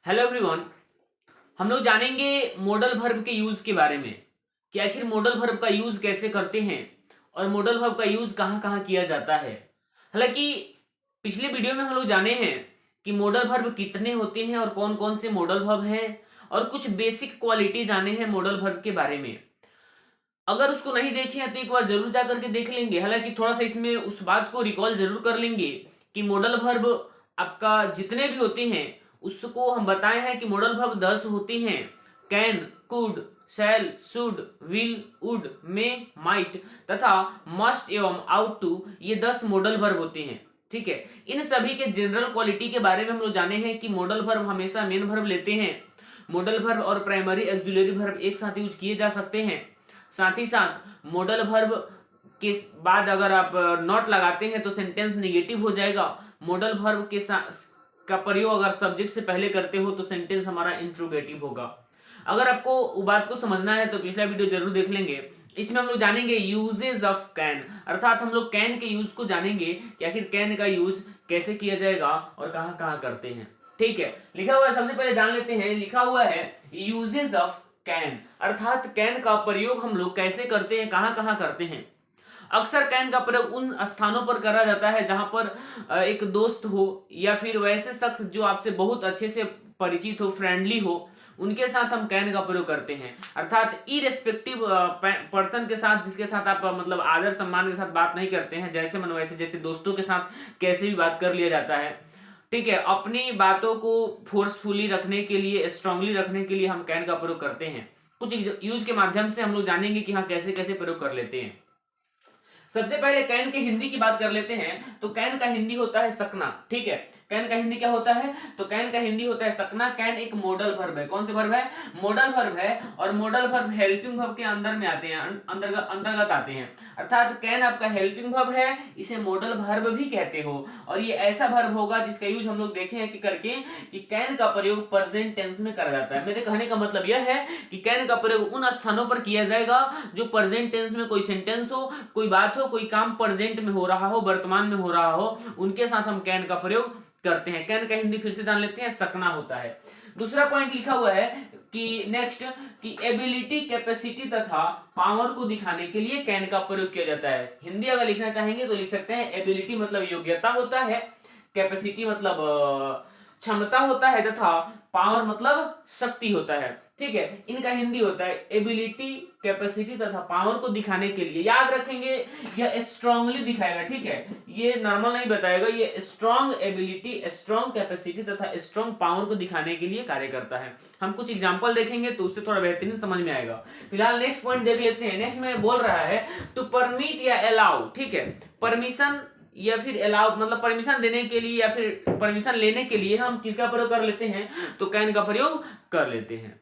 Hello everyone. हम लोग जानेंगे मॉडल वर्ब के यूज के बारे में कि आखिर मॉडल वर्ब का यूज कैसे करते हैं और मॉडल वर्ब का यूज कहाँ कहाँ किया जाता है। हालांकि पिछले वीडियो में हम लोग जाने हैं कि मॉडल वर्ब कितने होते हैं और कौन कौन से मॉडल वर्ब हैं और कुछ बेसिक क्वालिटी जाने हैं मॉडल वर्ब के बारे में। अगर उसको नहीं देखे हैं तो एक बार जरूर जाकर के देख लेंगे। हालांकि थोड़ा सा इसमें उस बात को रिकॉल जरूर कर लेंगे कि मॉडल वर्ब आपका जितने भी होते हैं उसको हम बताए हैं कि मॉडल वर्ब 10 होते हैं। Can, could, shall, should, will, would, may, might तथा मस्ट एवं आउट टू, ये 10 मॉडल वर्ब होते हैं। ठीक है, इन सभी के जनरल क्वालिटी के बारे में हम लोग जाने हैं कि मॉडल वर्ब हमेशा मेन वर्ब लेते हैं। मॉडल वर्ब और प्राइमरी ऑक्सिलरी वर्ब एक साथ यूज किए जा सकते हैं। साथ ही साथ मॉडल वर्ब के बाद अगर आप नॉट लगाते हैं तो सेंटेंस निगेटिव हो जाएगा। मॉडल वर्ब के का प्रयोग अगर सब्जेक्ट से पहले करते हो तो सेंटेंस हमारा इंट्रोगेटिव होगा। अगर आपको बात को समझना है तो पिछला वीडियो जरूर देख लेंगे। इसमें हम लोग जानेंगे यूजेज ऑफ कैन, अर्थात हम लोग कैन के यूज को जानेंगे कि आखिर कैन का यूज कैसे किया जाएगा और कहां कहां करते हैं। ठीक है, लिखा हुआ है, सबसे पहले जान लेते हैं। लिखा हुआ है यूजेज ऑफ कैन, अर्थात कैन का प्रयोग हम लोग कैसे करते हैं, कहां कहां करते हैं। अक्सर कैन का प्रयोग उन स्थानों पर करा जाता है जहां पर एक दोस्त हो या फिर वैसे शख्स जो आपसे बहुत अच्छे से परिचित हो, फ्रेंडली हो, उनके साथ हम कैन का प्रयोग करते हैं। अर्थात इरेस्पेक्टिव पर्सन के साथ जिसके साथ आप मतलब आदर सम्मान के साथ बात नहीं करते हैं, जैसे मन वैसे, जैसे दोस्तों के साथ कैसे भी बात कर लिया जाता है। ठीक है, अपनी बातों को फोर्सफुली रखने के लिए, स्ट्रांगली रखने के लिए हम कैन का प्रयोग करते हैं। कुछ यूज के माध्यम से हम लोग जानेंगे कि हाँ कैसे कैसे प्रयोग कर लेते हैं। सबसे पहले कैन के हिंदी की बात कर लेते हैं। तो कैन का हिंदी होता है सकना। ठीक है, कैन का हिंदी क्या होता है? तो कैन का हिंदी होता है सकना। कैन एक मॉडल वर्ब है। कौन से वर्ब है? मॉडल वर्ब है। और मॉडल वर्ब हेल्पिंग वर्ब के अंदर में आते हैं, अंतर्गत आते हैं। अर्थात कैन आपका हेल्पिंग वर्ब है, इसे मॉडल वर्ब भी कहते हो। और ये ऐसा वर्ब होगा जिसका यूज हम लोग देखे हैं कि करके कि कैन का प्रयोग प्रेजेंट टेंस में करा जाता है। मेरे कहने का मतलब यह है कि कैन का प्रयोग उन स्थानों पर किया जाएगा जो प्रेजेंट टेंस में कोई सेंटेंस हो, कोई बात हो, कोई काम प्रेजेंट में हो रहा हो, वर्तमान में हो रहा हो, उनके साथ हम कैन का प्रयोग करते हैं। कैन का हिंदी फिर से जान लेते हैं, सकना होता है। दूसरा पॉइंट लिखा हुआ है कि नेक्स्ट कि एबिलिटी, कैपेसिटी तथा पावर को दिखाने के लिए कैन का प्रयोग किया जाता है। हिंदी अगर लिखना चाहेंगे तो लिख सकते हैं एबिलिटी मतलब योग्यता होता है, कैपेसिटी मतलब क्षमता होता है तथा पावर मतलब शक्ति होता है। ठीक है, इनका हिंदी होता है एबिलिटी, कैपेसिटी तथा पावर को दिखाने के लिए। याद रखेंगे यह स्ट्रांगली दिखाएगा। ठीक है, ये नॉर्मल नहीं बताएगा, ये स्ट्रांग एबिलिटी, स्ट्रांग कैपेसिटी तथा स्ट्रांग पावर को दिखाने के लिए कार्य करता है। हम कुछ एग्जांपल देखेंगे तो उससे थोड़ा बेहतरीन समझ में आएगा। फिलहाल नेक्स्ट पॉइंट देख लेते हैं। नेक्स्ट में बोल रहा है टू परमिट या अलाउ। ठीक है, परमिशन या फिर अलाउ मतलब परमिशन देने के लिए या फिर परमिशन लेने के लिए हम किसका प्रयोग कर लेते हैं? तो कैन का प्रयोग कर लेते हैं।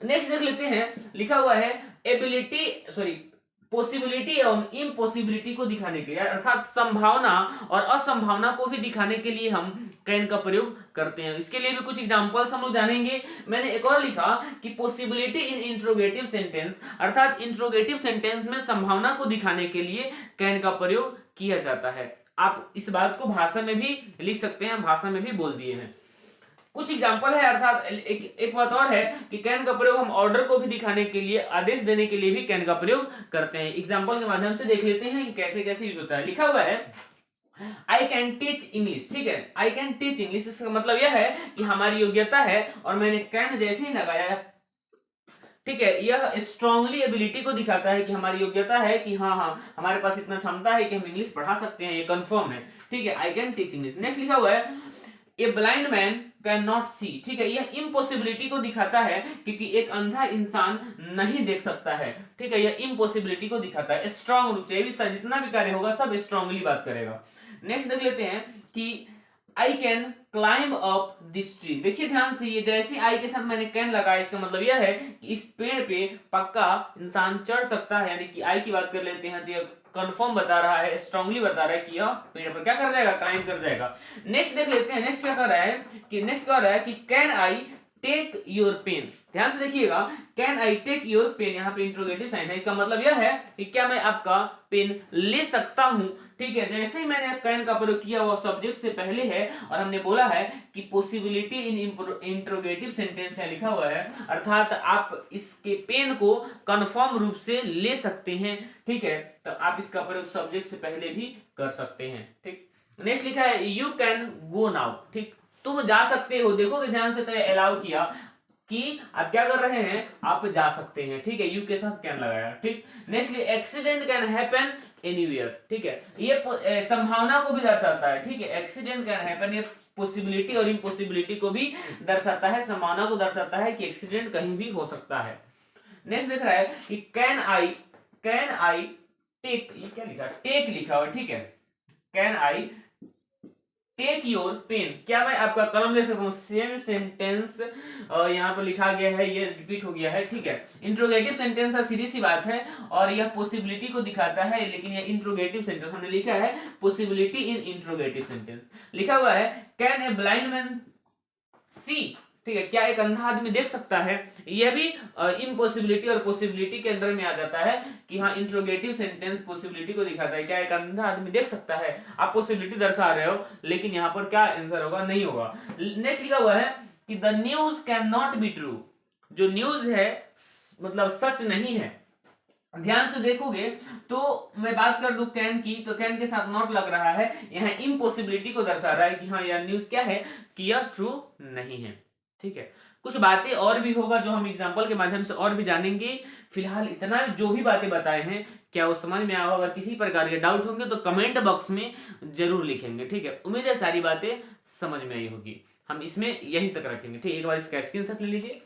नेक्स्ट देख लेते हैं, लिखा हुआ है एबिलिटी सॉरी पॉसिबिलिटी एवं इम्पॉसिबिलिटी को दिखाने के लिए, अर्थात संभावना और असंभावना को भी दिखाने के लिए हम कैन का प्रयोग करते हैं। इसके लिए भी कुछ एग्जांपल्स हम लोग जानेंगे। मैंने एक और लिखा कि पॉसिबिलिटी इन इंट्रोगेटिव सेंटेंस, अर्थात इंट्रोगेटिव सेंटेंस में संभावना को दिखाने के लिए कैन का प्रयोग किया जाता है। आप इस बात को भाषा में भी लिख सकते हैं, भाषा में भी बोल दिए हैं। कुछ एग्जांपल है, अर्थात एक बात और है कि कैन का प्रयोग हम ऑर्डर को भी दिखाने के लिए, आदेश देने के लिए भी कैन का प्रयोग करते हैं। एग्जांपल के माध्यम से देख लेते हैं कि कैसे कैसे यूज होता है। लिखा हुआ है आई कैन टीच इंग्लिश। ठीक है, आई कैन टीच इंग्लिश, इसका मतलब यह है कि हमारी योग्यता है और मैंने कैन जैसे ही लगाया। ठीक है, यह स्ट्रांगली एबिलिटी को दिखाता है कि हमारी योग्यता है कि हाँ हाँ हमारे पास इतना क्षमता है कि हम इंग्लिश पढ़ा सकते हैं, ये कंफर्म है। ठीक है, I can teach English. Next लिखा हुआ है a blind man can not see. ठीक है, यह इम्पॉसिबिलिटी को दिखाता है क्योंकि एक अंधा इंसान नहीं देख सकता है। ठीक है, यह इम्पॉसिबिलिटी को दिखाता है स्ट्रांग रूप से। जितना भी कार्य होगा सब स्ट्रांगली बात करेगा। नेक्स्ट देख लेते हैं कि I can climb up this tree. देखिए ध्यान से, ये जैसे आई के साथ मैंने कैन लगाया, इसका मतलब यह है कि इस पेड़ पे पक्का इंसान चढ़ सकता है। यानी कि आई की बात कर लेते हैं तो यह कंफर्म बता रहा है, स्ट्रांगली बता रहा है कि यह पेड़ पर क्या कर जाएगा? क्लाइंब कर जाएगा। नेक्स्ट देख लेते हैं, नेक्स्ट क्या कर रहा है कि नेक्स्ट कह रहा है कि can I take your pen, ध्यान से देखिएगा, can I take your pen, यहाँ पे इंट्रोगेटिव साइन है, इसका मतलब यह है कि क्या मैं आपका पेन ले सकता हूं। ठीक है, जैसे ही मैंने कैन का प्रयोग किया वो सब्जेक्ट से पहले है और हमने बोला है कि पॉसिबिलिटी इन इंट्रोगेटिव सेंटेंस है लिखा हुआ है, अर्थात आप इसके पेन को कंफर्म रूप से ले सकते हैं। ठीक है, तो आप इसका प्रयोग सब्जेक्ट से पहले भी कर सकते हैं। ठीक, नेक्स्ट लिखा है यू कैन गो नाउ, ठीक, तुम जा सकते हो, देखोगे ध्यान से, तो अलाउ किया कि आप क्या कर रहे हैं, आप जा सकते हैं। ठीक है, यू के साथ कैन लगाया। ठीक, next accident can happen anywhere, ठीक है, ये संभावना को भी दर्शाता है। ठीक है, एक्सीडेंट कैन हैपन, ये पॉसिबिलिटी और इम्पॉसिबिलिटी को भी दर्शाता है, संभावना को दर्शाता है कि एक्सीडेंट कहीं भी हो सकता है। नेक्स्ट देख रहा है कि कैन आई टेक, ये क्या लिखा है, टेक लिखा हुआ। ठीक है, can I take your pen, क्या मैं आपका कलम ले सकता हूं, सेम सेंटेंस यहाँ पर लिखा गया है, ये रिपीट हो गया है। ठीक है, इंट्रोगेटिव सेंटेंस सीधी सी बात है और यह पॉसिबिलिटी को दिखाता है, लेकिन यह इंट्रोगेटिव सेंटेंस हमने लिखा है पॉसिबिलिटी इन इंट्रोगेटिव सेंटेंस। लिखा हुआ है कैन ए ब्लाइंड मैन सी, ठीक है, क्या एक अंधा आदमी देख सकता है, यह भी इम्पॉसिबिलिटी और पॉसिबिलिटी के अंदर में आ जाता है कि हाँ, इंट्रोगेटिव सेंटेंस पॉसिबिलिटी को दिखाता है, क्या एक अंधा आदमी देख सकता है, आप पॉसिबिलिटी दर्शा रहे हो, लेकिन यहाँ पर क्या आंसर होगा, नहीं होगा। नेक्स्ट लिखा हुआ है कि the news can not be true, जो न्यूज है मतलब सच नहीं है। ध्यान से देखोगे तो मैं बात कर लूं कैन की, तो कैन के साथ नॉट लग रहा है, यहाँ इम्पॉसिबिलिटी को दर्शा रहा है कि हाँ, यह न्यूज क्या है कि यह ट्रू नहीं है। ठीक है, कुछ बातें और भी होगा जो हम एग्जांपल के माध्यम से और भी जानेंगे। फिलहाल इतना जो भी बातें बताए हैं क्या वो समझ में आया होगा, किसी प्रकार के डाउट होंगे तो कमेंट बॉक्स में जरूर लिखेंगे। ठीक है, उम्मीद है सारी बातें समझ में आई होगी, हम इसमें यहीं तक रखेंगे। ठीक, एक बार इसका स्क्रीनशॉट ले लीजिए।